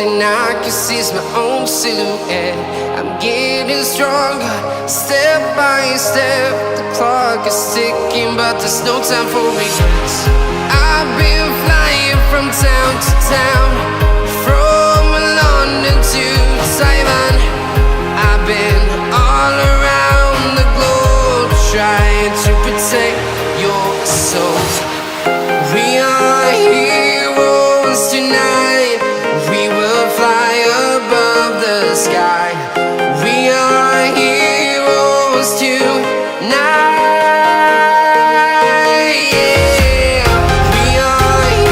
and I can see my own silhouette. I'm getting stronger, step by step. The clock is ticking, but there's no time for regrets. I've been flying from town to town, from London to Taiwan. I've been all around the globe trying to protect your soul. We are heroes tonight.